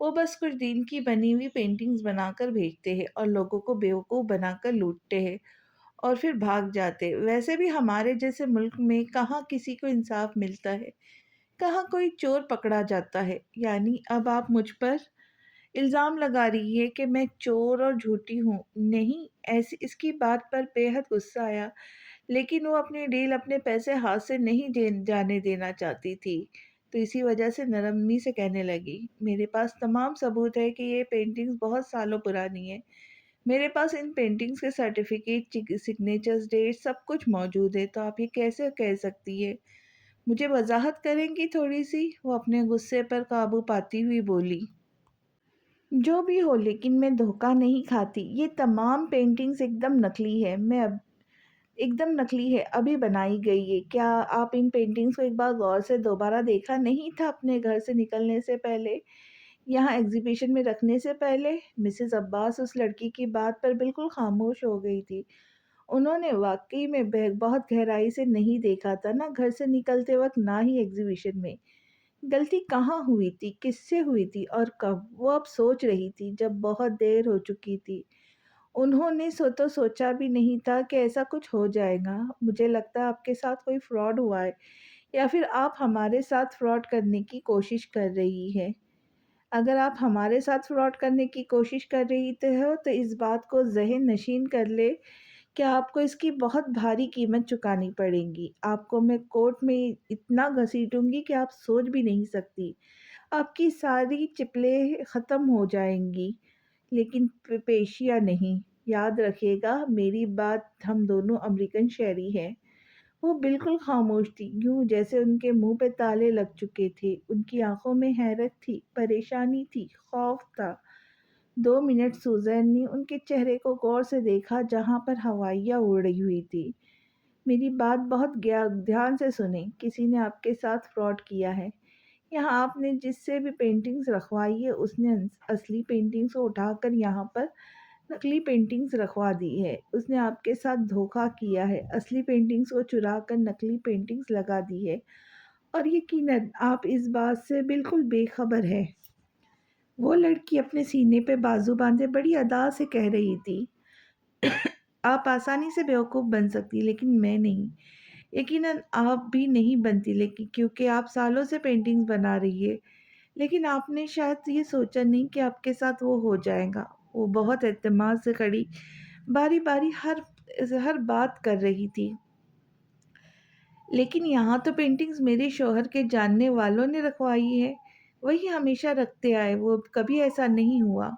وہ بس کچھ دن کی بنی ہوئی پینٹنگز بنا کر بھیجتے ہیں اور لوگوں کو بیوقوف بنا کر لوٹتے ہیں اور پھر بھاگ جاتے۔ ویسے بھی ہمارے جیسے ملک میں کہاں کسی کو انصاف ملتا ہے، کہاں کوئی چور پکڑا جاتا ہے۔ یعنی اب آپ مجھ پر الزام لگا رہی ہے کہ میں چور اور جھوٹی ہوں؟ نہیں، ایسی اس کی بات پر بے حد غصہ آیا، لیکن وہ اپنی ڈیل اپنے پیسے ہاتھ سے نہیں جانے دینا چاہتی تھی، تو اسی وجہ سے نرمی سے کہنے لگی، میرے پاس تمام ثبوت ہے کہ یہ پینٹنگز بہت سالوں پرانی ہے۔ میرے پاس ان پینٹنگز کے سرٹیفکیٹ، سگنیچرز، ڈیٹ سب کچھ موجود ہے، تو آپ یہ کیسے کہہ سکتی ہے؟ مجھے وضاحت کریں گی تھوڑی سی؟ وہ اپنے غصے پر قابو پاتی ہوئی بولی۔ جو بھی ہو، لیکن میں دھوکہ نہیں کھاتی۔ یہ تمام پینٹنگز ایک دم نقلی ہے، میں اب ایک دم نقلی ہے، ابھی بنائی گئی ہے۔ کیا آپ ان پینٹنگز کو ایک بار غور سے دوبارہ دیکھا نہیں تھا اپنے گھر سے نکلنے سے پہلے، یہاں ایگزیبیشن میں رکھنے سے پہلے؟ مسز عباس اس لڑکی کی بات پر بالکل خاموش ہو گئی تھی۔ انہوں نے واقعی میں بہت گہرائی سے نہیں دیکھا تھا، نہ گھر سے نکلتے وقت نہ ہی ایگزیبیشن میں۔ غلطی کہاں ہوئی تھی، کس سے ہوئی تھی اور کب؟ وہ اب سوچ رہی تھی جب بہت دیر ہو چکی تھی۔ انہوں نے تو سوچا بھی نہیں تھا کہ ایسا کچھ ہو جائے گا۔ مجھے لگتا ہے آپ کے ساتھ کوئی فراڈ ہوا ہے، یا پھر آپ ہمارے ساتھ فراڈ کرنے کی کوشش کر رہی ہے۔ اگر آپ ہمارے ساتھ فراڈ کرنے کی کوشش کر رہی ہو تو اس بات کو ذہن نشین کر لے کہ آپ کو اس کی بہت بھاری قیمت چکانی پڑے گی۔ آپ کو میں کورٹ میں اتنا گھسیٹوں گی کہ آپ سوچ بھی نہیں سکتی۔ آپ کی ساری چپلیں ختم ہو جائیں گی، لیکن پیشیاں نہیں۔ یاد رکھیے گا میری بات، ہم دونوں امریکن شہری ہیں۔ وہ بالکل خاموش تھی، یوں جیسے ان کے منہ پہ تالے لگ چکے تھے۔ ان کی آنکھوں میں حیرت تھی، پریشانی تھی، خوف تھا۔ 2 منٹ سوزین نے ان کے چہرے کو غور سے دیکھا جہاں پر ہوائیاں اڑ رہی ہوئی تھی۔ میری بات بہت دھیان سے سنیں، کسی نے آپ کے ساتھ فراڈ کیا ہے۔ یہاں آپ نے جس سے بھی پینٹنگز رکھوائی ہے اس نے اصلی پینٹنگز کو اٹھا کر یہاں پر نقلی پینٹنگز رکھوا دی ہے۔ اس نے آپ کے ساتھ دھوکہ کیا ہے، اصلی پینٹنگز کو چرا کر نقلی پینٹنگز لگا دی ہے، اور یقیناً آپ اس بات سے بالکل بے خبر ہے۔ وہ لڑکی اپنے سینے پہ بازو باندھے بڑی ادا سے کہہ رہی تھی، آپ آسانی سے بیوقوف بن سکتی لیکن میں نہیں۔ یقیناً آپ بھی نہیں بنتی، لیکن کیونکہ آپ سالوں سے پینٹنگز بنا رہی ہے، لیکن آپ نے شاید یہ سوچا نہیں کہ آپ کے ساتھ وہ ہو جائے گا۔ وہ بہت اعتماد سے کھڑی باری باری ہر بات کر رہی تھی، لیکن یہاں تو پینٹنگز میرے شوہر کے جاننے والوں نے رکھوائی ہے، وہی ہمیشہ رکھتے آئے، وہ کبھی ایسا نہیں ہوا۔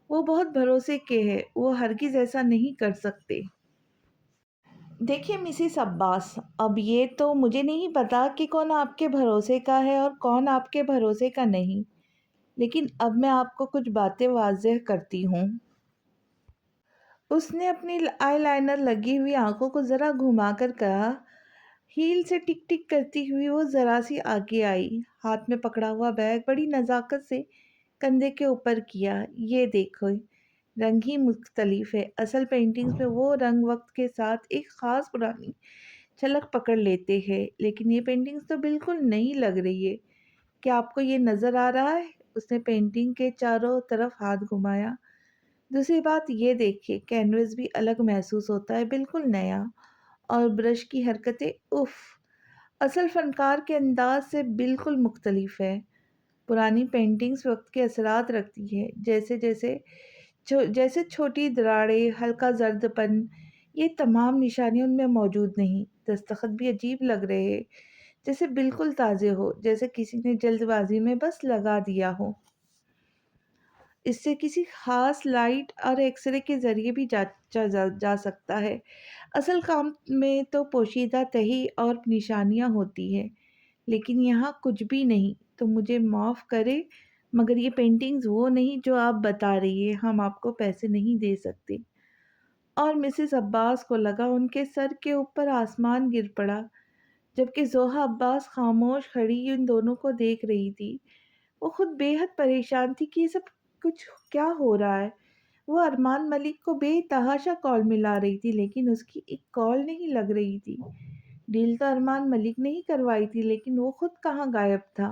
وہ بہت بھروسے کے ہیں، وہ ہرگز ایسا نہیں کر سکتے۔ دیکھیے مسز عباس، اب یہ تو مجھے نہیں پتا کہ کون آپ کے بھروسے کا ہے اور کون آپ کے بھروسے کا نہیں، لیکن اب میں آپ کو کچھ باتیں واضح کرتی ہوں۔ اس نے اپنی آئی لائنر لگی ہوئی آنکھوں کو ذرا گھما کر کہا۔ ہیل سے ٹک ٹک کرتی ہوئی وہ ذرا سی آگے آئی، ہاتھ میں پکڑا ہوا بیگ بڑی نزاکت سے کندھے کے اوپر کیا۔ یہ دیکھو، رنگ ہی مختلف ہے۔ اصل پینٹنگز میں وہ رنگ وقت کے ساتھ ایک خاص پرانی جھلک پکڑ لیتے ہیں، لیکن یہ پینٹنگز تو بالکل نئی لگ رہی ہے۔ کیا آپ کو یہ نظر آ رہا ہے؟ اس نے پینٹنگ کے چاروں طرف ہاتھ گھمایا۔ دوسری بات یہ دیکھیے، کینوس بھی الگ محسوس ہوتا ہے، بالکل نیا، اور برش کی حرکتیں، اف، اصل فنکار کے انداز سے بالکل مختلف ہے۔ پرانی پینٹنگز وقت کے اثرات رکھتی ہے، جیسے چھوٹی دراڑیں، ہلکا زرد پن، یہ تمام نشانیاں ان میں موجود نہیں۔ دستخط بھی عجیب لگ رہے ہیں، جیسے بالکل تازے ہو، جیسے کسی نے جلد بازی میں بس لگا دیا ہو۔ اس سے کسی خاص لائٹ اور ایکس رے کے ذریعے بھی جانچا جا سکتا ہے۔ اصل کام میں تو پوشیدہ تہی اور نشانیاں ہوتی ہیں، لیکن یہاں کچھ بھی نہیں۔ تو مجھے معاف کرے، مگر یہ پینٹنگز وہ نہیں جو آپ بتا رہی ہیں، ہم آپ کو پیسے نہیں دے سکتے۔ اور مسز عباس کو لگا ان کے سر کے اوپر آسمان گر پڑا، جبکہ زوہا عباس خاموش کھڑی ان دونوں کو دیکھ رہی تھی۔ وہ خود بے حد پریشان تھی کہ یہ سب کچھ کیا ہو رہا ہے۔ وہ ارمان ملک کو بے تحاشا کال ملا رہی تھی، لیکن اس کی ایک کال نہیں لگ رہی تھی۔ ڈیل تو ارمان ملک نے ہی کروائی تھی، لیکن وہ خود کہاں غائب تھا۔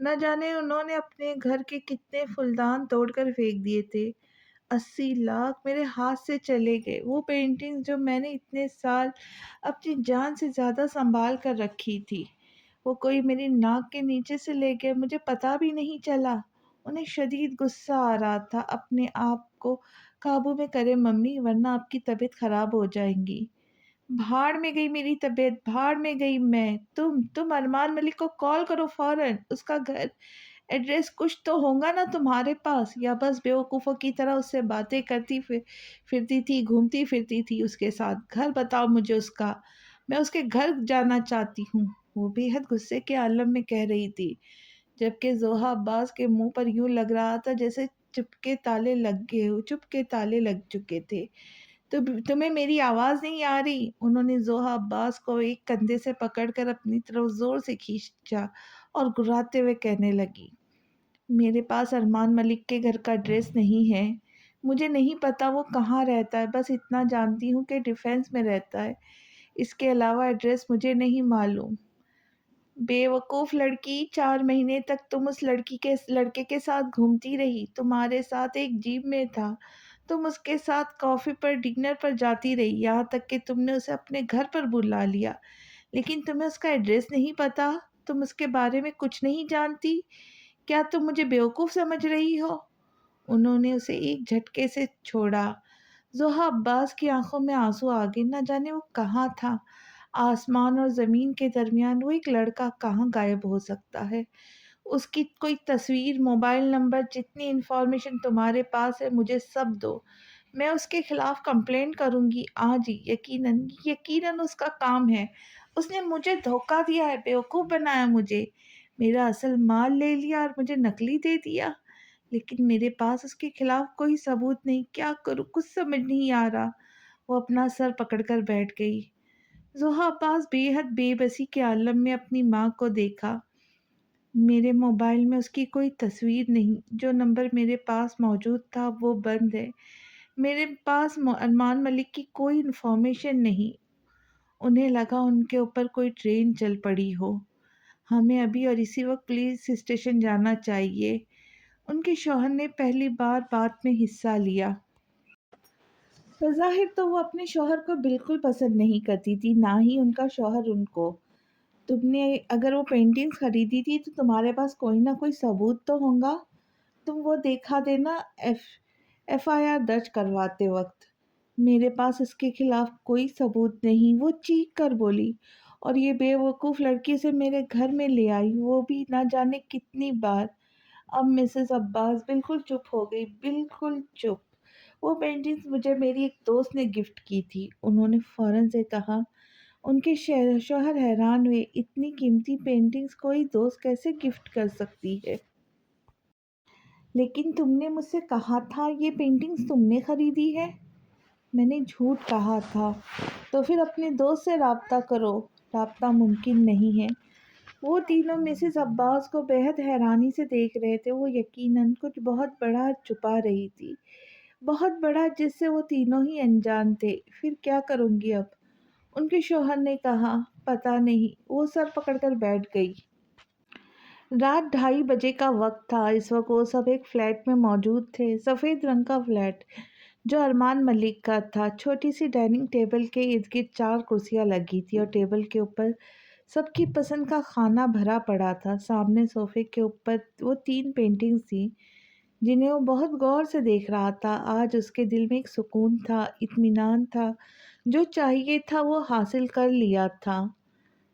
نہ جانے انہوں نے اپنے گھر کے کتنے پھولدان توڑ کر پھینک دیے تھے۔ 80 لاکھ میرے ہاتھ سے چلے گئے۔ وہ پینٹنگ جو میں نے اتنے سال اپنی جان سے زیادہ سنبھال کر رکھی تھی، وہ کوئی میری ناک کے نیچے سے لے گئے، مجھے پتا بھی نہیں چلا۔ انہیں شدید غصہ آ رہا تھا۔ اپنے آپ کو قابو میں کرے ممی، ورنہ آپ کی طبیعت خراب ہو جائیں گی۔ بھاڑ میں گئی میری طبیعت، بھاڑ میں گئی میں۔ تم ارمان ملک کو کال کرو فوراً۔ اس کا گھر ایڈریس کچھ تو ہوگا نا تمہارے پاس، یا بس بیوقوفوں کی طرح اس سے باتیں کرتی پھرتی تھی، گھومتی پھرتی تھی اس کے ساتھ۔ گھر بتاؤ مجھے اس کا، میں اس کے گھر جانا چاہتی ہوں۔ وہ بے حد غصے کے عالم میں کہہ رہی تھی، جبکہ زوہا عباس کے منہ پر یوں لگ رہا تھا جیسے چپ کے تالے لگ چکے تھے۔ تو تمہیں میری آواز نہیں آ رہی؟ انہوں نے زوہا عباس کو ایک کندھے سے پکڑ کر اپنی طرف زور سے کھینچا اور گھراتے ہوئے کہنے لگی، میرے پاس ارمان ملک کے گھر کا ایڈریس نہیں ہے۔ مجھے نہیں پتا وہ کہاں رہتا ہے، بس اتنا جانتی ہوں کہ ڈیفینس میں رہتا ہے۔ اس کے علاوہ ایڈریس مجھے نہیں معلوم۔ بے وقوف لڑکی، 4 مہینے تک تم اس لڑکے کے ساتھ گھومتی رہی، تمہارے ساتھ ایک جیب میں تھا، تم اس کے ساتھ کافی پر ڈنر پر جاتی رہی، یہاں تک کہ تم نے اسے اپنے گھر پر بلا لیا، لیکن تمہیں اس کا ایڈریس نہیں پتا، تم اس کے بارے میں کچھ نہیں جانتی۔ کیا تم مجھے بیوقوف سمجھ رہی ہو؟ انہوں نے اسے ایک جھٹکے سے چھوڑا۔ زوہا عباس کی آنکھوں میں آنسو آ گئے۔ نہ جانے وہ کہاں تھا، آسمان اور زمین کے درمیان وہ ایک لڑکا کہاں غائب ہو سکتا ہے؟ اس کی کوئی تصویر، موبائل نمبر، جتنی انفارمیشن تمہارے پاس ہے مجھے سب دو، میں اس کے خلاف کمپلین کروں گی آج ہی۔ یقیناً اس کا کام ہے، اس نے مجھے دھوکہ دیا ہے، بیوقوف بنایا مجھے، میرا اصل مال لے لیا اور مجھے نقلی دے دیا، لیکن میرے پاس اس کے خلاف کوئی ثبوت نہیں۔ کیا کروں، کچھ سمجھ نہیں آ رہا۔ وہ اپنا سر پکڑ کر بیٹھ گئی۔ زوہا عباس بے حد بے بسی کے عالم میں اپنی ماں کو دیکھا۔ میرے موبائل میں اس کی کوئی تصویر نہیں، جو نمبر میرے پاس موجود تھا وہ بند ہے، میرے پاس ارمان ملک کی کوئی انفارمیشن نہیں۔ انہیں لگا ان کے اوپر کوئی ٹرین چل پڑی ہو، ہمیں ابھی اور اسی وقت پولیس اسٹیشن جانا چاہیے۔ ان کے شوہر نے پہلی بار بات میں حصہ لیا۔ بظاہر تو وہ اپنے شوہر کو بالکل پسند نہیں کرتی تھی، نہ ہی ان کا شوہر ان کو۔ تم نے اگر وہ پینٹنگز خریدی تھی تو تمہارے پاس کوئی نہ کوئی ثبوت تو ہوگا، تم وہ دیکھا دینا ایف آئی آر درج کرواتے وقت۔ میرے پاس اس کے خلاف کوئی ثبوت نہیں، وہ چیخ کر بولی، اور یہ بے وقوف لڑکی سے میرے گھر میں لے آئی، وہ بھی نہ جانے کتنی بار۔ اب مسز عباس بالکل چپ ہو گئی، بالکل چپ۔ وہ پینٹنگز مجھے میری ایک دوست نے گفٹ کی تھی، انہوں نے فوراً سے کہا۔ ان کے شوہر حیران ہوئے، اتنی قیمتی پینٹنگز کوئی دوست کیسے گفٹ کر سکتی ہے؟ لیکن تم نے مجھ سے کہا تھا یہ پینٹنگز تم نے خریدی ہے۔ میں نے جھوٹ کہا تھا۔ تو پھر اپنے دوست سے رابطہ کرو۔ رابطہ ممکن نہیں ہے۔ وہ تینوں مسز عباس کو بے حد حیرانی سے دیکھ رہے تھے۔ وہ یقیناً کچھ بہت بڑا چھپا رہی تھی، بہت بڑا، جس سے وہ تینوں ہی انجان تھے۔ پھر کیا کروں گی اب؟ ان کے شوہر نے کہا۔ پتہ نہیں۔ وہ سر پکڑ کر بیٹھ گئی۔ رات 2:30 بجے کا وقت تھا۔ اس وقت وہ سب ایک فلیٹ میں موجود تھے، سفید رنگ کا فلیٹ جو ارمان ملک کا تھا۔ چھوٹی سی ڈائننگ ٹیبل کے ارد گرد 4 کرسیاں لگی تھیں اور ٹیبل کے اوپر سب کی پسند کا کھانا بھرا پڑا تھا۔ سامنے صوفے کے اوپر وہ 3 پینٹنگز تھیں جنہیں وہ بہت غور سے دیکھ رہا تھا۔ آج اس کے دل میں ایک سکون تھا، اطمینان تھا، جو چاہیے تھا وہ حاصل کر لیا تھا۔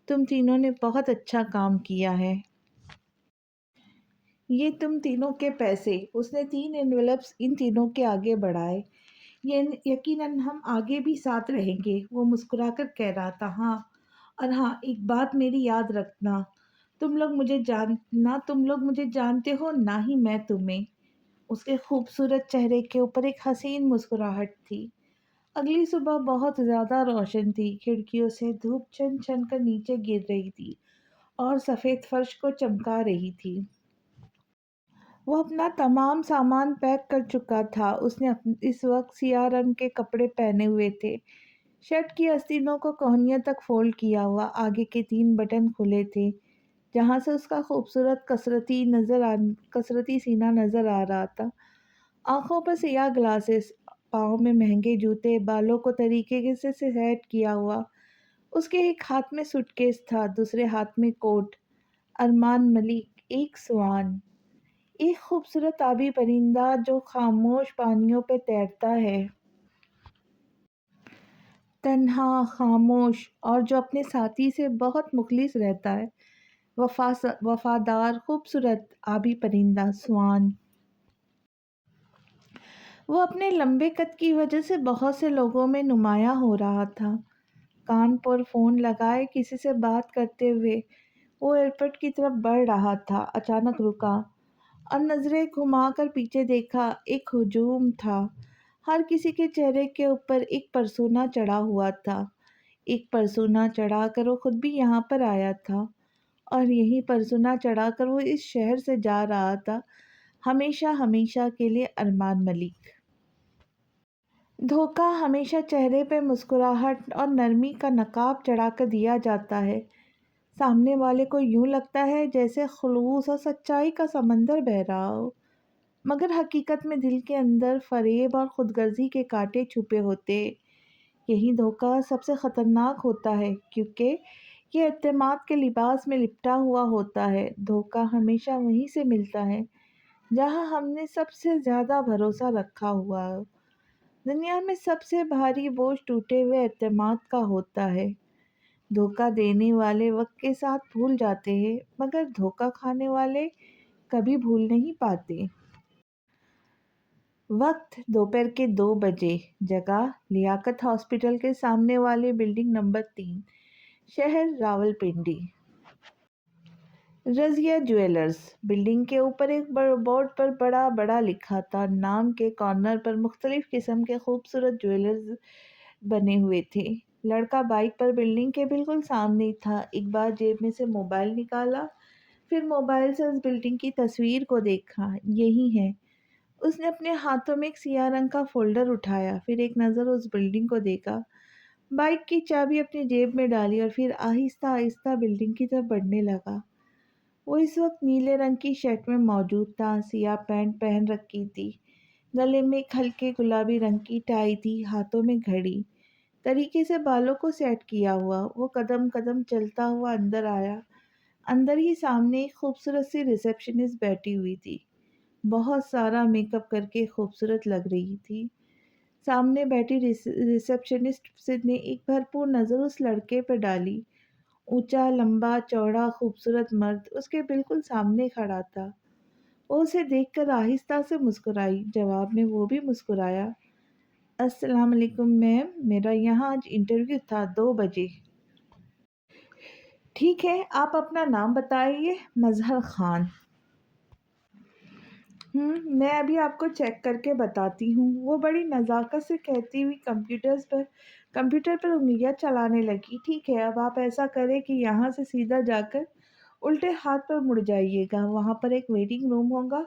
تم تینوں نے بہت اچھا کام کیا ہے۔ یہ تم تینوں کے پیسے۔ اس نے 3 انویلپس ان تینوں کے آگے بڑھائے۔ یقیناً ہم آگے بھی ساتھ رہیں گے، وہ مسکرا کر کہہ رہا تھا۔ ہاں، اور ہاں، ایک بات میری یاد رکھنا، تم لوگ مجھے جانتے ہو، نہ ہی میں تمہیں۔ اس کے خوبصورت چہرے کے اوپر ایک حسین مسکراہٹ تھی۔ اگلی صبح بہت زیادہ روشن تھی، کھڑکیوں سے دھوپ چھن چھن کر نیچے گر رہی تھی اور سفید فرش کو چمکا رہی تھی۔ وہ اپنا تمام سامان پیک کر چکا تھا۔ اس نے اس وقت سیاہ رنگ کے کپڑے پہنے ہوئے تھے، شرٹ کی آستینوں کو کوہنیوں تک فولڈ کیا ہوا، آگے کے 3 بٹن کھلے تھے۔ جہاں سے اس کا خوبصورت کسرتی سینہ نظر آ رہا تھا۔ آنکھوں پر سیاہ گلاسز، پاؤں میں مہنگے جوتے، بالوں کو طریقے سے سیٹ کیا ہوا۔ اس کے ایک ہاتھ میں سوٹ کیس تھا، دوسرے ہاتھ میں کوٹ۔ ارمان ملک ایک سوان، ایک خوبصورت آبی پرندہ جو خاموش پانیوں پہ تیرتا ہے، تنہا، خاموش، اور جو اپنے ساتھی سے بہت مخلص رہتا ہے۔ وفادار، خوبصورت آبی پرندہ سوان۔ وہ اپنے لمبے قد کی وجہ سے بہت سے لوگوں میں نمایاں ہو رہا تھا۔ کان پر فون لگائے کسی سے بات کرتے ہوئے وہ ایئرپورٹ کی طرف بڑھ رہا تھا، اچانک رکا اور نظریں گھما کر پیچھے دیکھا۔ ایک ہجوم تھا، ہر کسی کے چہرے کے اوپر ایک پرسونا چڑھا ہوا تھا، ایک پرسونا چڑھا کر وہ خود بھی یہاں پر آیا تھا، اور یہی پرسونا چڑھا کر وہ اس شہر سے جا رہا تھا، ہمیشہ ہمیشہ کے لیے۔ ارمان ملک۔ دھوکہ ہمیشہ چہرے پہ مسکراہٹ اور نرمی کا نقاب چڑھا کر دیا جاتا ہے۔ سامنے والے کو یوں لگتا ہے جیسے خلوص اور سچائی کا سمندر بہہ رہا ہو، مگر حقیقت میں دل کے اندر فریب اور خود غرضی کے کانٹے چھپے ہوتے۔ یہی دھوکہ سب سے خطرناک ہوتا ہے، کیونکہ یہ اعتماد کے لباس میں لپٹا ہوا ہوتا ہے۔ دھوکہ ہمیشہ وہیں سے ملتا ہے جہاں ہم نے سب سے زیادہ بھروسہ رکھا ہوا ہو۔ دنیا میں سب سے بھاری بوجھ ٹوٹے ہوئے اعتماد کا ہوتا ہے۔ دھوکہ دینے والے وقت کے ساتھ بھول جاتے ہیں، مگر دھوکہ کھانے والے کبھی بھول نہیں پاتے۔ وقت دوپہر کے 2 بجے، جگہ لیاقت ہاسپٹل کے سامنے والے بلڈنگ نمبر 3، شہر راولپنڈی۔ رضیہ جویلرز۔ بلڈنگ کے اوپر ایک بورڈ پر بڑا بڑا لکھا تھا، نام کے کارنر پر مختلف قسم کے خوبصورت جویلرز بنے ہوئے تھے۔ لڑکا بائک پر بلڈنگ کے بالکل سامنے تھا۔ ایک بار جیب میں سے موبائل نکالا، پھر موبائل سے اس بلڈنگ کی تصویر کو دیکھا۔ یہی ہے۔ اس نے اپنے ہاتھوں میں ایک سیاہ رنگ کا فولڈر اٹھایا، پھر ایک نظر اس بلڈنگ کو دیکھا، بائک کی چابی اپنی جیب میں ڈالی اور پھر آہستہ آہستہ بلڈنگ کی طرف بڑھنے لگا۔ وہ اس وقت نیلے رنگ کی شرٹ میں موجود تھا، سیاہ پینٹ پہن رکھی تھی، گلے میں ایک ہلکے گلابی رنگ کی ٹائی تھی، ہاتھوں میں گھڑی، طریقے سے بالوں کو سیٹ کیا ہوا۔ وہ قدم قدم چلتا ہوا اندر آیا۔ اندر ہی سامنے ایک خوبصورت سی ریسیپشنسٹ بیٹھی ہوئی تھی، بہت سارا میک اپ کر کے خوبصورت لگ رہی تھی۔ سامنے بیٹھی ریسیپشنسٹ نے ایک بھرپور نظر اس لڑکے پہ ڈالی۔ اونچا، لمبا، چوڑا، خوبصورت مرد اس کے بالکل سامنے کھڑا تھا۔ وہ اسے دیکھ کر آہستہ سے مسکرائی، جواب میں وہ بھی مسکرایا۔ السلام علیکم میم، میرا یہاں آج انٹرویو تھا 2 بجے۔ ٹھیک ہے، آپ اپنا نام بتائیے۔ مظہر خان۔ میں ابھی آپ کو چیک کر کے بتاتی ہوں، وہ بڑی نزاکت سے کہتی ہوئی کمپیوٹر پر انگلیاں چلانے لگی۔ ٹھیک ہے، اب آپ ایسا کریں کہ یہاں سے سیدھا جا کر الٹے ہاتھ پر مڑ جائیے گا، وہاں پر ایک ویٹنگ روم ہوگا،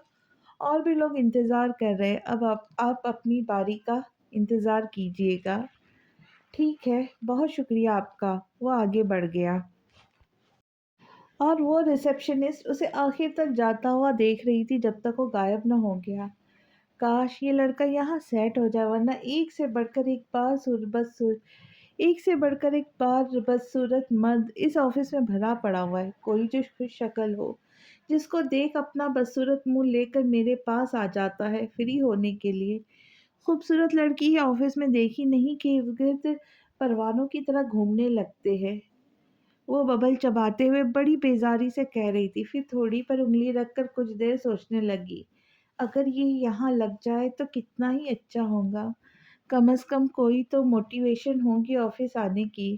اور بھی لوگ انتظار کر رہے ہیں، اب آپ اپنی باری کا انتظار کیجیے گا۔ ٹھیک ہے، بہت شکریہ آپ کا۔ وہ آگے بڑھ گیا اور وہ ریسیپشنسٹ اسے آخر تک جاتا ہوا دیکھ رہی تھی جب تک وہ غائب نہ ہو گیا۔ کاش یہ لڑکا یہاں سیٹ ہو جائے، ورنہ ایک سے بڑھ کر ایک بدصورت مرد اس آفس میں بھرا پڑا ہوا ہے۔ کوئی جو خوش شکل ہو، جس کو دیکھ اپنا بدصورت منہ لے کر میرے پاس آ جاتا ہے فری ہونے کے لیے۔ خوبصورت لڑکی آفس میں دیکھی نہیں کہ ارد گرد پروانوں کی طرح گھومنے لگتے ہیں۔ وہ ببل چباتے ہوئے بڑی بیزاری سے کہہ رہی تھی، پھر تھوڑی پر انگلی رکھ کر کچھ دیر سوچنے لگی۔ اگر یہ یہاں لگ جائے تو کتنا ہی اچھا ہوگا، کم از کم کوئی تو موٹیویشن ہوگی آفس آنے کی۔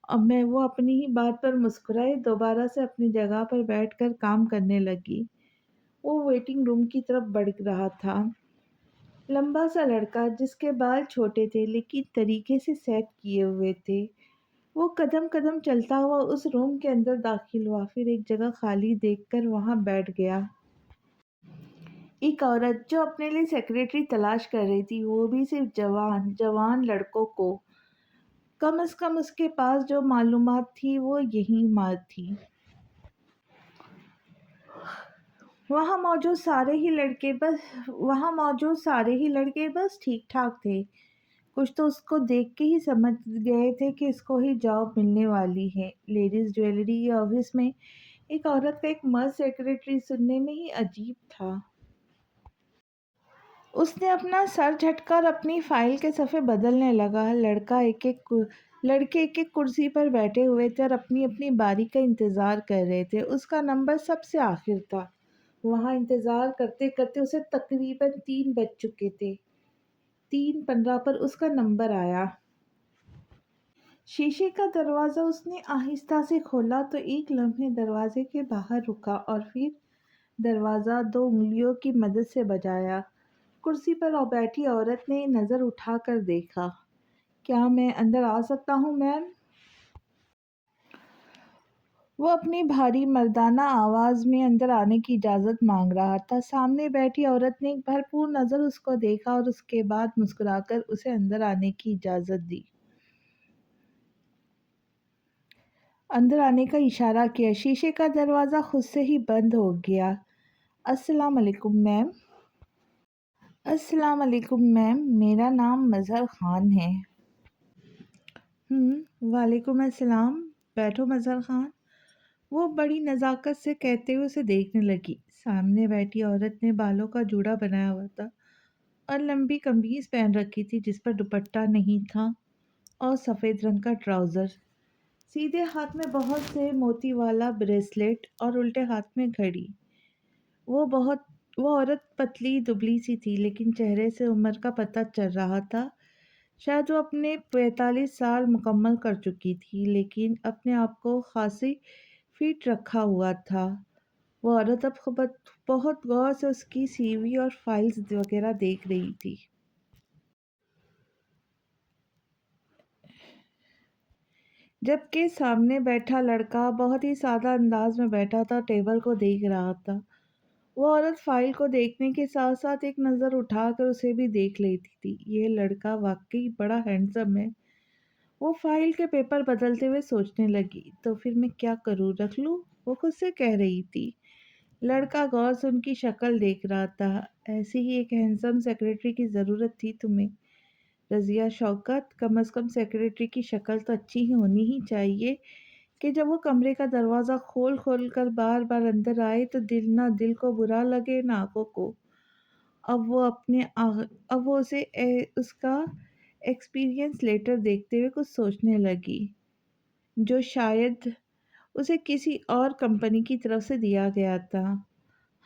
اب میں وہ اپنی ہی بات پر مسکرائے دوبارہ سے اپنی جگہ پر بیٹھ کر کام کرنے لگی۔ وہ ویٹنگ روم کی طرف بڑھ رہا تھا۔ لمبا سا لڑکا جس کے بال چھوٹے تھے لیکن طریقے سے سیٹ کیے ہوئے تھے، وہ قدم قدم چلتا ہوا اس روم کے اندر داخل ہوا، پھر ایک جگہ خالی دیکھ کر وہاں بیٹھ گیا۔ ایک عورت جو اپنے لیے سیکریٹری تلاش کر رہی تھی، وہ بھی صرف جوان لڑکوں کو، کم از کم اس کے پاس جو معلومات تھی وہ یہی تھی۔ وہاں موجود سارے ہی لڑکے بس ٹھیک ٹھاک تھے۔ کچھ تو اس کو دیکھ کے ہی سمجھ گئے تھے کہ اس کو ہی جاب ملنے والی ہے۔ لیڈیز جویلری آفس میں ایک عورت کا ایک مرد سیکرٹری سننے میں ہی عجیب تھا۔ اس نے اپنا سر جھٹ کر اپنی فائل کے صفحے بدلنے لگا۔ لڑکے ایک ایک کرسی پر بیٹھے ہوئے تھے اور اپنی اپنی باری کا انتظار کر رہے تھے۔ اس کا نمبر سب سے آخر تھا۔ وہاں انتظار کرتے کرتے اسے تقریباً 3 بج چکے تھے۔ 3:15 پر اس کا نمبر آیا۔ شیشے کا دروازہ اس نے آہستہ سے کھولا تو ایک لمحے دروازے کے باہر رکا اور پھر دروازہ 2 انگلیوں کی مدد سے بجایا۔ کرسی پر بیٹھی عورت نے نظر اٹھا کر دیکھا۔ کیا میں اندر آ سکتا ہوں میم؟ وہ اپنی بھاری مردانہ آواز میں اندر آنے کی اجازت مانگ رہا تھا۔ سامنے بیٹھی عورت نے ایک بھرپور نظر اس کو دیکھا اور اس کے بعد مسکرا کر اسے اندر آنے کی اجازت دی۔ اندر آنے کا اشارہ کیا۔ شیشے کا دروازہ خود سے ہی بند ہو گیا۔ السلام علیکم میم۔ السلام علیکم میم، میرا نام مظہر خان ہے۔ وعلیکم السلام، بیٹھو مظہر خان، وہ بڑی نزاکت سے کہتے ہوئے اسے دیکھنے لگی۔ سامنے بیٹھی عورت نے بالوں کا جوڑا بنایا ہوا تھا اور لمبی قمیض پہن رکھی تھی جس پر دوپٹہ نہیں تھا اور سفید رنگ کا ٹراؤزر۔ سیدھے ہاتھ میں بہت سے موتی والا بریسلیٹ اور الٹے ہاتھ میں گھڑی۔ وہ عورت پتلی دبلی سی تھی لیکن چہرے سے عمر کا پتہ چل رہا تھا۔ شاید وہ اپنے 45 سال مکمل کر چکی تھی لیکن اپنے آپ کو خاصی فٹ رکھا ہوا تھا۔ وہ عورت اب بہت غور سے اس کی سی وی اور فائلز وغیرہ دیکھ رہی تھی۔ جبکہ سامنے بیٹھا لڑکا بہت ہی سادہ انداز میں بیٹھا تھا، ٹیبل کو دیکھ رہا تھا۔ وہ عورت فائل کو دیکھنے کے ساتھ ساتھ ایک نظر اٹھا کر اسے بھی دیکھ لیتی تھی۔ یہ لڑکا واقعی بڑا ہینڈسم ہے۔ وہ فائل کے پیپر بدلتے ہوئے سوچنے لگی، تو پھر میں کیا کروں، رکھ لوں؟ وہ خود سے کہہ رہی تھی۔ لڑکا غور سے ان کی شکل دیکھ رہا تھا۔ ایسی ہی ایک ہینڈسم سیکرٹری کی ضرورت تھی تمہیں، رضیہ شوکت۔ کم از کم سیکرٹری کی شکل تو اچھی ہی ہونی ہی چاہیے کہ جب وہ کمرے کا دروازہ کھول کر بار بار اندر آئے تو نہ دل کو برا لگے نہ آنکھوں کو۔ اب وہ اسے اس کا ایکسپیرینس لیٹر دیکھتے ہوئے کچھ سوچنے لگی جو شاید اسے کسی اور کمپنی کی طرف سے دیا گیا تھا۔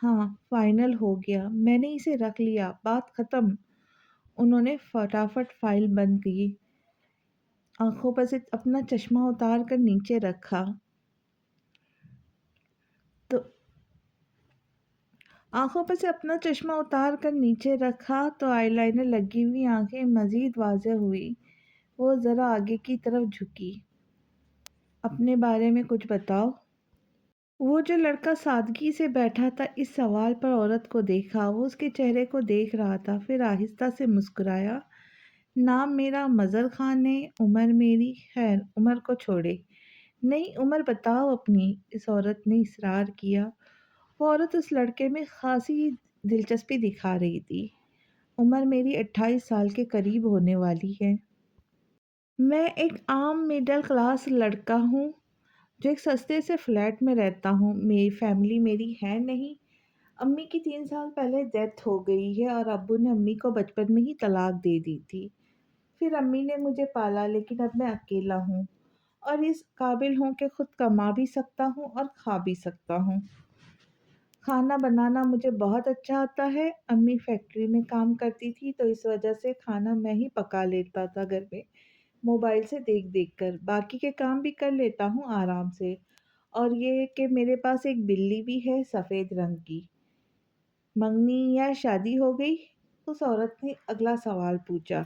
ہاں، فائنل ہو گیا، میں نے اسے رکھ لیا، بات ختم۔ انہوں نے فٹافٹ فائل بند کی، آنکھوں پر سے اپنا چشمہ اتار کر نیچے رکھا تو آئی لائنر لگی ہوئی آنکھیں مزید واضح ہوئی۔ وہ ذرا آگے کی طرف جھکی۔ اپنے بارے میں کچھ بتاؤ۔ وہ جو لڑکا سادگی سے بیٹھا تھا اس سوال پر عورت کو دیکھا۔ وہ اس کے چہرے کو دیکھ رہا تھا، پھر آہستہ سے مسکرایا۔ نام میرا مظہر خان ہے، عمر میری، خیر عمر کو چھوڑے۔ نہیں، عمر بتاؤ اپنی، اس عورت نے اصرار کیا۔ وہ عورت اس لڑکے میں خاصی دلچسپی دکھا رہی تھی۔ عمر میری 28 سال کے قریب ہونے والی ہے۔ میں ایک عام مڈل کلاس لڑکا ہوں جو ایک سستے سے فلیٹ میں رہتا ہوں۔ میری فیملی میری ہے نہیں، امی کی 3 سال پہلے ڈیتھ ہو گئی ہے اور ابو نے امی کو بچپن میں ہی طلاق دے دی تھی۔ پھر امی نے مجھے پالا لیکن اب میں اکیلا ہوں اور اس قابل ہوں کہ خود کما بھی سکتا ہوں اور کھا بھی سکتا ہوں۔ کھانا بنانا مجھے بہت اچھا آتا ہے۔ امی فیکٹری میں کام کرتی تھی تو اس وجہ سے کھانا میں ہی پکا لیتا تھا گھر میں، موبائل سے دیکھ کر۔ باقی کے کام بھی کر لیتا ہوں آرام سے۔ اور یہ کہ میرے پاس ایک بلی بھی ہے، سفید رنگ کی۔ منگنی یا شادی ہو گئی؟ اس عورت نے اگلا سوال پوچھا۔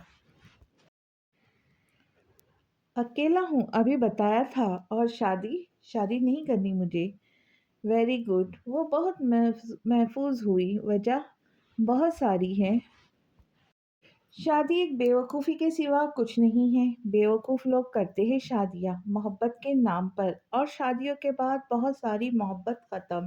اکیلا ہوں، ابھی بتایا تھا۔ اور شادی نہیں کرنی مجھے۔ ویری گڈ، وہ بہت محفوظ ہوئی۔ وجہ بہت ساری ہے۔ شادی ایک بیوقوفی کے سوا کچھ نہیں ہے۔ بیوقوف لوگ کرتے ہیں شادیاں محبت کے نام پر، اور شادیوں کے بعد بہت ساری محبت ختم،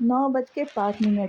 9:05।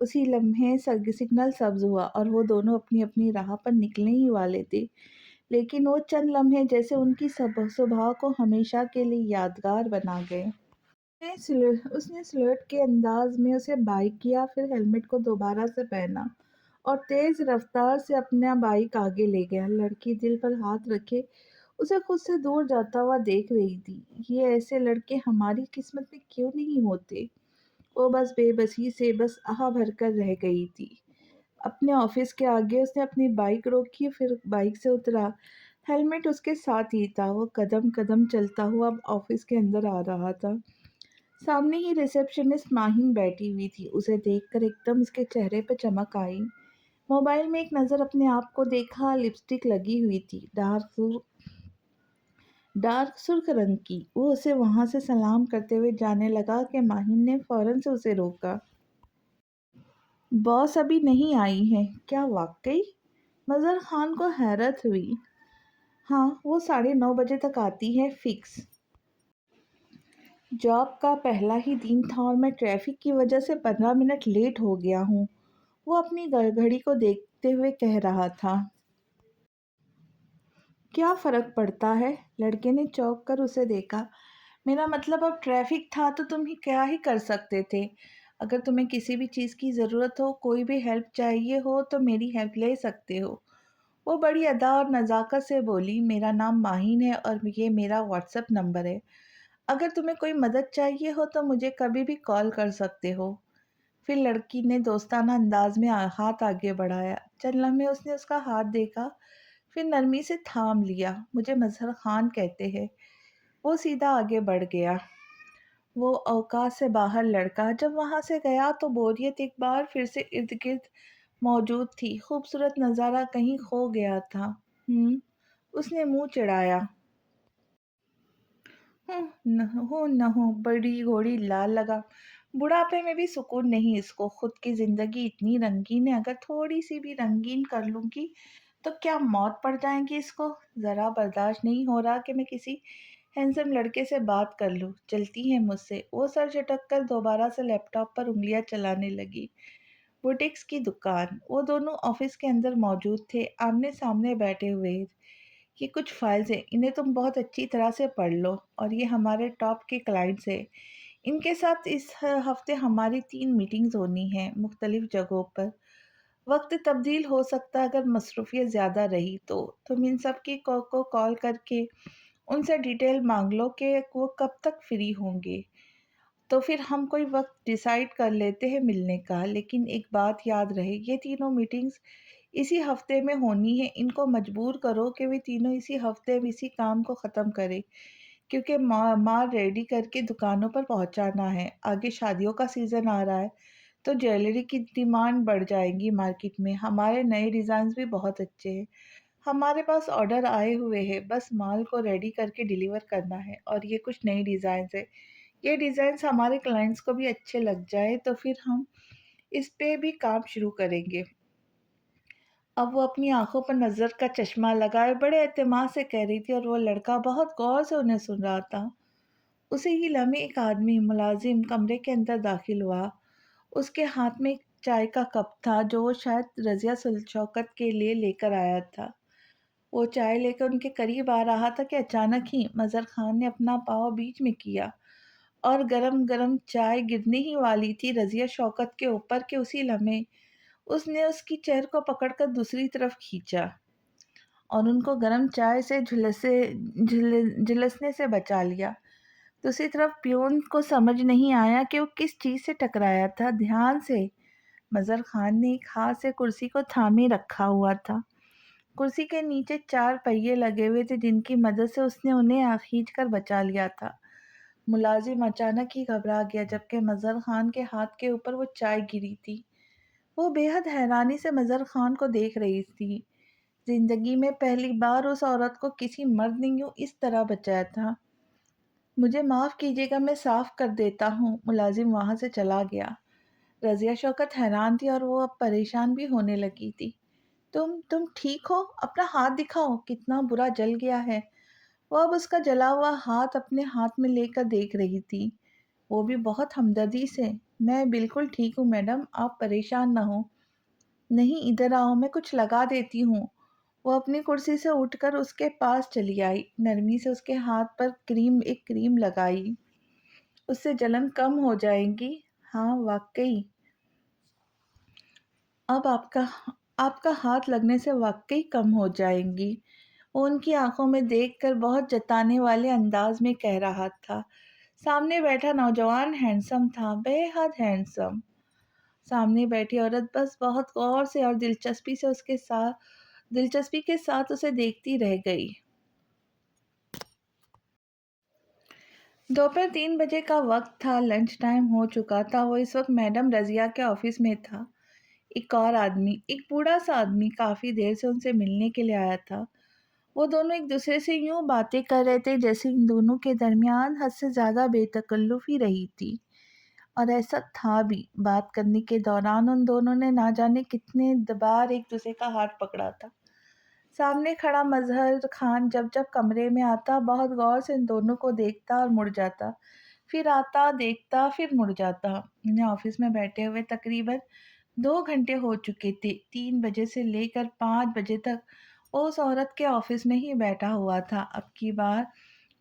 اسی لمحے سگنل سبز ہوا اور وہ دونوں اپنی اپنی راہ پر نکلنے ہی والے تھے، لیکن وہ چند لمحے جیسے ان کی صبح کو ہمیشہ کے لیے یادگار بنا گئے۔ اس نے سلوٹ کے انداز میں اسے بائک کیا، پھر ہیلمٹ کو دوبارہ سے پہنا اور تیز رفتار سے اپنا بائک آگے لے گیا۔ لڑکی دل پر ہاتھ رکھے اسے خود سے دور جاتا ہوا دیکھ رہی تھی۔ یہ ایسے لڑکے ہماری قسمت میں کیوں نہیں ہوتے؟ وہ بس بے بسی سے بس آہ بھر کر رہ گئی تھی۔ اپنے آفس کے آگے اس نے اپنی بائک روکی، پھر بائک سے اترا۔ ہیلمٹ اس کے ساتھ ہی تھا۔ وہ قدم قدم چلتا ہوا اب آفس کے اندر آ رہا تھا۔ سامنے ہی ریسیپشنسٹ ماہین بیٹھی ہوئی تھی۔ اسے دیکھ کر ایک دم اس کے چہرے پہ چمک آئی۔ موبائل میں ایک نظر اپنے آپ کو دیکھا، لپسٹک لگی ہوئی تھی، ڈارک سرخ رنگ کی۔ وہ اسے وہاں سے سلام کرتے ہوئے جانے لگا کہ ماہین نے فوراً سے اسے روکا۔ باس ابھی نہیں آئی ہے کیا واقعی؟ مظہر خان کو حیرت ہوئی۔ ہاں، وہ 9:30 بجے تک آتی ہے، فکس۔ جاب کا پہلا ہی دن تھا اور میں ٹریفک کی وجہ سے 15 منٹ لیٹ ہو گیا ہوں، وہ اپنی گھڑی کو دیکھتے ہوئے کہہ رہا تھا۔ کیا فرق پڑتا ہے؟ لڑکے نے چونک کر اسے دیکھا۔ میرا مطلب اب ٹریفک تھا تو تم کیا ہی کر سکتے تھے؟ اگر تمہیں کسی بھی چیز کی ضرورت ہو، کوئی بھی ہیلپ چاہیے ہو تو میری ہیلپ لے سکتے ہو۔ وہ بڑی ادا اور نزاکت سے بولی، میرا نام ماہین ہے اور یہ میرا واٹس ایپ نمبر ہے۔ اگر تمہیں کوئی مدد چاہیے ہو تو مجھے کبھی بھی کال کر سکتے ہو۔ پھر لڑکی نے دوستانہ انداز میں ہاتھ آگے بڑھایا۔ چند لمحے اس نے اس کا ہاتھ دیکھا، پھر نرمی سے تھام لیا۔ مجھے مظہر خان کہتے ہیں۔ وہ سیدھا آگے بڑھ گیا۔ وہ اوقات سے باہر لڑکا جب وہاں سے گیا تو بوریت ایک بار پھر سے ارد گرد موجود تھی۔ خوبصورت نظارہ کہیں کھو گیا تھا۔ اس نے منہ چڑھایا۔ نہ بڑی گھوڑی لال لگا۔ بڑھاپے میں بھی سکون نہیں اس کو۔ خود کی زندگی اتنی رنگین ہے، اگر تھوڑی سی بھی رنگین کر لوں گی تو کیا موت پڑ جائے گی اس کو؟ ذرا برداشت نہیں ہو رہا کہ میں کسی ہینڈسم لڑکے سے بات کر لوں۔ چلتی ہے مجھ سے۔ وہ سر جھٹک کر دوبارہ سے لیپ ٹاپ پر انگلیاں چلانے لگی۔ بوٹیکس کی دکان۔ وہ دونوں آفس کے اندر موجود تھے، آمنے سامنے بیٹھے ہوئے۔ یہ کچھ فائلز ہیں، انہیں تم بہت اچھی طرح سے پڑھ لو، اور یہ ہمارے ٹاپ کے کلائنٹس ہیں۔ ان کے ساتھ اس ہفتے ہماری 3 میٹنگز ہونی ہیں، مختلف جگہوں پر۔ وقت تبدیل ہو سکتا ہے اگر مصروفیت زیادہ رہی تو۔ تم ان سب کی کو کال کر کے ان سے ڈیٹیل مانگ لو کہ وہ کب تک فری ہوں گے، تو پھر ہم کوئی وقت ڈیسائیڈ کر لیتے ہیں ملنے کا۔ لیکن ایک بات یاد رہے، یہ تینوں میٹنگز اسی ہفتے میں ہونی ہے۔ ان کو مجبور کرو کہ وہ تینوں اسی ہفتے میں اسی کام کو ختم کرے، کیونکہ مال ریڈی کر کے دکانوں پر پہنچانا ہے۔ آگے شادیوں کا سیزن آ رہا ہے تو جیولری کی ڈیمانڈ بڑھ جائے گی مارکیٹ میں۔ ہمارے نئے ڈیزائنز بھی بہت اچھے ہیں۔ ہمارے پاس آرڈر آئے ہوئے ہیں، بس مال کو ریڈی کر کے ڈیلیور کرنا ہے۔ اور یہ کچھ نئے ڈیزائنز ہیں۔ یہ ڈیزائنز ہمارے کلائنٹس کو بھی اچھے لگ جائے تو پھر ہم اس پہ بھی کام شروع کریں گے۔ اب وہ اپنی آنکھوں پر نظر کا چشمہ لگائے بڑے اعتماد سے کہہ رہی تھی، اور وہ لڑکا بہت غور سے انہیں سن رہا تھا۔ اسی ہی لمحے ایک آدمی ملازم کمرے کے اندر داخل ہوا۔ اس کے ہاتھ میں ایک چائے کا کپ تھا جو وہ شاید رضیہ شوکت کے لیے لے کر آیا تھا۔ وہ چائے لے کر ان کے قریب آ رہا تھا کہ اچانک ہی مظہر خان نے اپنا پاؤں بیچ میں کیا اور گرم گرم چائے گرنے ہی والی تھی رضیہ شوکت کے اوپر کہ اسی لمحے اس نے اس کی چہر کو پکڑ کر دوسری طرف کھینچا اور ان کو گرم چائے سے جھلسنے سے بچا لیا۔ دوسری طرف پیون کو سمجھ نہیں آیا کہ وہ کس چیز سے ٹکرایا تھا۔ دھیان سے مظہر خان نے ایک ہاتھ سے کرسی کو تھامے رکھا ہوا تھا۔ کرسی کے نیچے 4 پہیے لگے ہوئے تھے جن کی مدد سے اس نے انہیں کھینچ کر بچا لیا تھا۔ ملازم اچانک ہی گھبرا گیا جبکہ مظہر خان کے ہاتھ کے اوپر وہ چائے گری تھی۔ وہ بے حد حیرانی سے مظہر خان کو دیکھ رہی تھی۔ زندگی میں پہلی بار اس عورت کو کسی مرد نے یوں اس طرح بچایا تھا۔ مجھے معاف کیجیے گا، میں صاف کر دیتا ہوں۔ ملازم وہاں سے چلا گیا۔ رضیہ شوکت حیران تھی اور وہ اب پریشان بھی ہونے لگی تھی۔ تم ٹھیک ہو؟ اپنا ہاتھ دکھاؤ، کتنا برا جل گیا ہے۔ وہ اب اس کا جلا ہوا ہاتھ اپنے ہاتھ میں لے کر دیکھ رہی تھی، وہ بھی بہت ہمدردی سے۔ میں بالکل ٹھیک ہوں میڈم، آپ پریشان نہ ہوں۔ نہیں، ادھر آؤ، میں کچھ لگا دیتی ہوں۔ وہ اپنی کرسی سے اٹھ کر اس کے پاس چلی آئی، نرمی سے اس کے ہاتھ پر ایک کریم لگائی۔ اس سے جلن کم ہو جائے گی۔ ہاں واقعی، اب آپ کا ہاتھ لگنے سے واقعی کم ہو جائیں گی، وہ ان کی آنکھوں میں دیکھ کر بہت جتانے والے انداز میں کہہ رہا تھا۔ سامنے بیٹھا نوجوان ہینڈسم تھا، بے حد ہینڈسم۔ سامنے بیٹھی عورت بس بہت غور سے اور دلچسپی کے ساتھ اسے دیکھتی رہ گئی۔ دوپہر 3 بجے کا وقت تھا، لنچ ٹائم ہو چکا تھا۔ وہ اس وقت میڈم رضیہ کے آفس میں تھا۔ ایک اور آدمی، ایک بوڑھا سا آدمی کافی دیر سے ان سے ملنے کے لیے آیا تھا۔ وہ دونوں ایک دوسرے سے یوں باتیں کر رہے تھے جیسے ان دونوں کے درمیان حد سے زیادہ بے تکلفی رہی تھی، اور ایسا تھا بھی۔ بات کرنے کے دوران ان دونوں نے نہ جانے کتنے بار ایک دوسرے کا ہاتھ پکڑا تھا۔ سامنے کھڑا مظہر خان جب جب کمرے میں آتا بہت غور سے ان دونوں کو دیکھتا اور مڑ جاتا، پھر آتا، دیکھتا، پھر مڑ جاتا۔ انہیں آفس میں بیٹھے ہوئے تقریباً 2 گھنٹے ہو چکے تھے۔ 3 بجے سے لے کر 5 بجے تک وہ اس عورت کے آفس میں ہی بیٹھا ہوا تھا۔ اب کی بار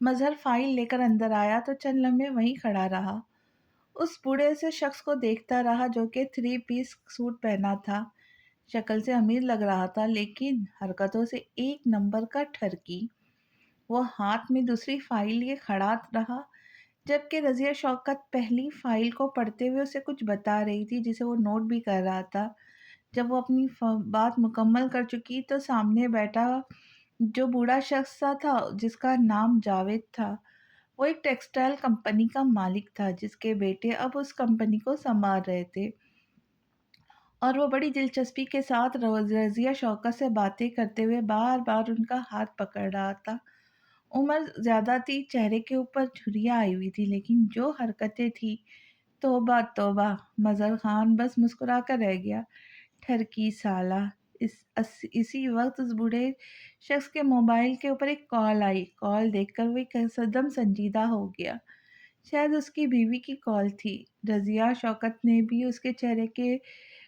مظہر فائل لے کر اندر آیا تو چند لمحے وہیں کھڑا رہا۔ اس بوڑھے سے شخص کو دیکھتا رہا جو کہ 3 پیس سوٹ پہنا تھا۔ شکل سے امیر لگ رہا تھا لیکن حرکتوں سے ایک نمبر کا ٹھرکی۔ وہ ہاتھ میں دوسری فائل لیے کھڑا رہا جبکہ رضیہ شوکت پہلی فائل کو پڑھتے ہوئے اسے کچھ بتا رہی تھی جسے وہ نوٹ بھی کر رہا تھا۔ جب وہ اپنی بات مکمل کر چکی تو سامنے بیٹھا جو بوڑھا شخص سا تھا، جس کا نام جاوید تھا، وہ ایک ٹیکسٹائل کمپنی کا مالک تھا جس کے بیٹے اب اس کمپنی کو سنبھال رہے تھے، اور وہ بڑی دلچسپی کے ساتھ رضیہ شوکت سے باتیں کرتے ہوئے بار بار ان کا ہاتھ پکڑ رہا تھا۔ عمر زیادہ تھی، چہرے کے اوپر جھریاں آئی ہوئی تھی، لیکن جو حرکتیں تھی، توبہ توبہ! مظہر خان بس مسکرا کر رہ گیا۔ ٹھرکی سالہ! اسی وقت اس بوڑھے شخص کے موبائل کے اوپر ایک کال آئی۔ کال دیکھ کر وہ ایک قدم سنجیدہ ہو گیا۔ شاید اس کی بیوی کی کال تھی۔ رضیہ شوکت نے بھی اس کے چہرے کے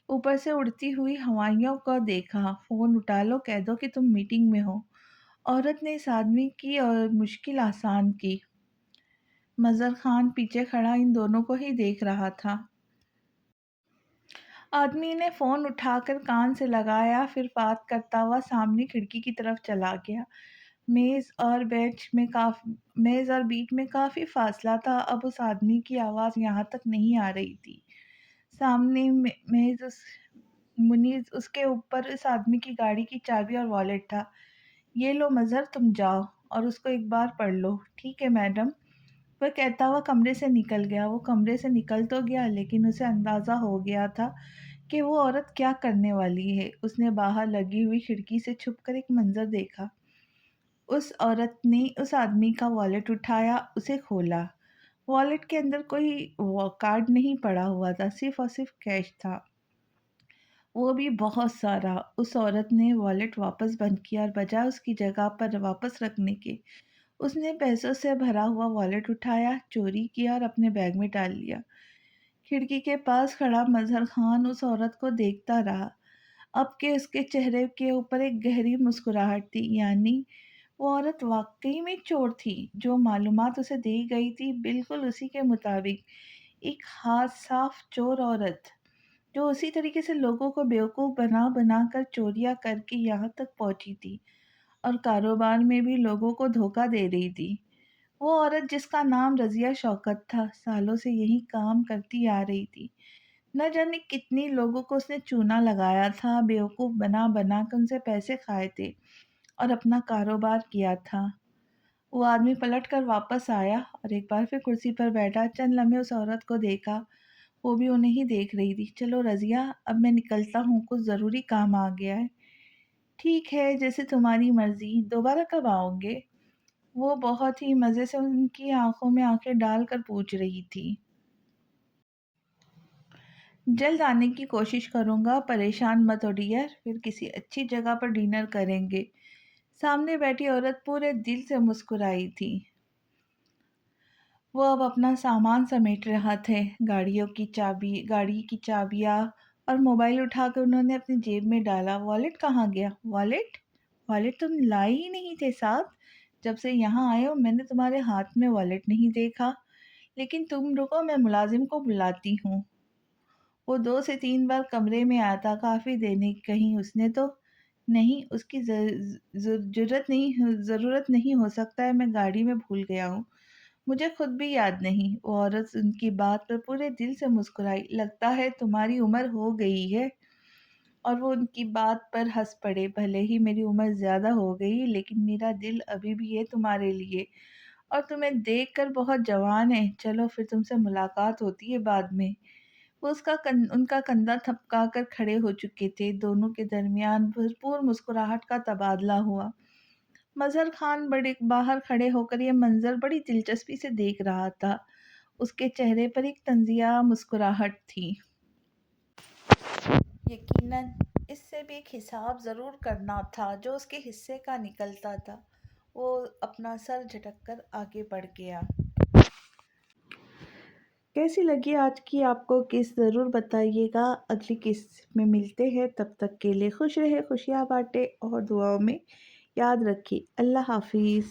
اوپر سے اڑتی ہوئی ہوائیوں کو دیکھا۔ فون اٹھا لو، کہہ دو کہ تم میٹنگ میں ہو، عورت نے اس آدمی کی اور مشکل آسان کی۔ مظہر خان پیچھے کھڑا ان دونوں کو ہی دیکھ رہا تھا۔ آدمی نے فون اٹھا کر کان سے لگایا، پھر بات کرتا ہوا سامنے کھڑکی کی طرف چلا گیا۔ میز اور بیچ میں کافی فاصلہ تھا۔ اب اس آدمی کی آواز یہاں تک نہیں آ رہی تھی۔ سامنے منیز اس کے اوپر اس آدمی کی گاڑی کی چابی اور والیٹ تھا۔ یہ لو مظہر، تم جاؤ اور اس کو ایک بار پڑھ لو۔ ٹھیک ہے میڈم، وہ کہتا ہوا کمرے سے نکل گیا۔ وہ کمرے سے نکل تو گیا لیکن اسے اندازہ ہو گیا تھا کہ وہ عورت کیا کرنے والی ہے۔ اس نے باہر لگی ہوئی کھڑکی سے چھپ کر ایک منظر دیکھا۔ اس عورت نے اس آدمی کا والیٹ اٹھایا، اسے کھولا۔ والیٹ کے اندر کوئی کارڈ نہیں پڑا ہوا تھا، صرف اور صرف کیش تھا، وہ بھی بہت سارا۔ اس عورت نے والیٹ واپس بند کیا اور بجائے اس کی جگہ پر واپس رکھنے کے، اس نے پیسوں سے بھرا ہوا والیٹ اٹھایا، چوری کیا اور اپنے بیگ میں ڈال لیا۔ کھڑکی کے پاس کھڑا مظہر خان اس عورت کو دیکھتا رہا، اب کہ اس کے چہرے کے اوپر ایک گہری مسکراہٹ تھی، یعنی وہ عورت واقعی میں چور تھی۔ جو معلومات اسے دی گئی تھی بالکل اسی کے مطابق، ایک ہاتھ صاف چور عورت جو اسی طریقے سے لوگوں کو بیوقوف بنا بنا کر چوریاں کر کے یہاں تک پہنچی تھی اور کاروبار میں بھی لوگوں کو دھوکہ دے رہی تھی۔ وہ عورت جس کا نام رضیہ شوکت تھا، سالوں سے یہی کام کرتی آ رہی تھی۔ نہ جانے کتنی لوگوں کو اس نے چونا لگایا تھا، بیوقوف بنا بنا کر ان سے پیسے کھائے تھے اور اپنا کاروبار کیا تھا۔ وہ آدمی پلٹ کر واپس آیا اور ایک بار پھر کرسی پر بیٹھا۔ چند لمحے اس عورت کو دیکھا، وہ بھی انہیں ہی دیکھ رہی تھی۔ چلو رضیہ، اب میں نکلتا ہوں، کچھ ضروری کام آ گیا ہے۔ ٹھیک ہے، جیسے تمہاری مرضی، دوبارہ کب آؤ گے؟ وہ بہت ہی مزے سے ان کی آنکھوں میں آنکھیں ڈال کر پوچھ رہی تھی۔ جلد آنے کی کوشش کروں گا، پریشان مت ہو ڈیئر، پھر کسی اچھی جگہ پر ڈنر کریں گے۔ سامنے بیٹھی عورت پورے دل سے مسکرائی تھی۔ وہ اب اپنا سامان سمیٹ رہا تھے، گاڑی کی چابیاں اور موبائل اٹھا کر انہوں نے اپنی جیب میں ڈالا۔ والٹ کہاں گیا؟ والٹ؟ والٹ تم لائے ہی نہیں تھے ساتھ؟ جب سے یہاں آئے ہو میں نے تمہارے ہاتھ میں والٹ نہیں دیکھا۔ لیکن تم رکو، میں ملازم کو بلاتی ہوں۔ وہ 2 سے 3 بار کمرے میں آیا تھا، کافی دینے کہیں اس نے تو نہیں، اس کی ضرورت نہیں، ہو سکتا ہے میں گاڑی میں بھول گیا ہوں، مجھے خود بھی یاد نہیں۔ وہ عورت ان کی بات پر پورے دل سے مسکرائی۔ لگتا ہے تمہاری عمر ہو گئی ہے۔ اور وہ ان کی بات پر ہنس پڑے۔ بھلے ہی میری عمر زیادہ ہو گئی لیکن میرا دل ابھی بھی ہے تمہارے لیے، اور تمہیں دیکھ کر بہت جوان ہے۔ چلو پھر تم سے ملاقات ہوتی ہے بعد میں۔ وہ ان کا کندھا تھپکا کر کھڑے ہو چکے تھے۔ دونوں کے درمیان بھرپور مسکراہٹ کا تبادلہ ہوا۔ مظہر خان باہر کھڑے ہو کر یہ منظر بڑی دلچسپی سے دیکھ رہا تھا۔ اس کے چہرے پر ایک طنزیہ مسکراہٹ تھی۔ یقیناً اس سے بھی ایک حساب ضرور کرنا تھا جو اس کے حصے کا نکلتا تھا۔ وہ اپنا سر جھٹک کر آگے بڑھ گیا۔ کیسی لگی آج کی آپ کو قسط ضرور بتائیے گا۔ اگلی قسط میں ملتے ہیں، تب تک کے لیے خوش رہے، خوشیاں بانٹے اور دعاؤں میں یاد رکھیے۔ اللہ حافظ۔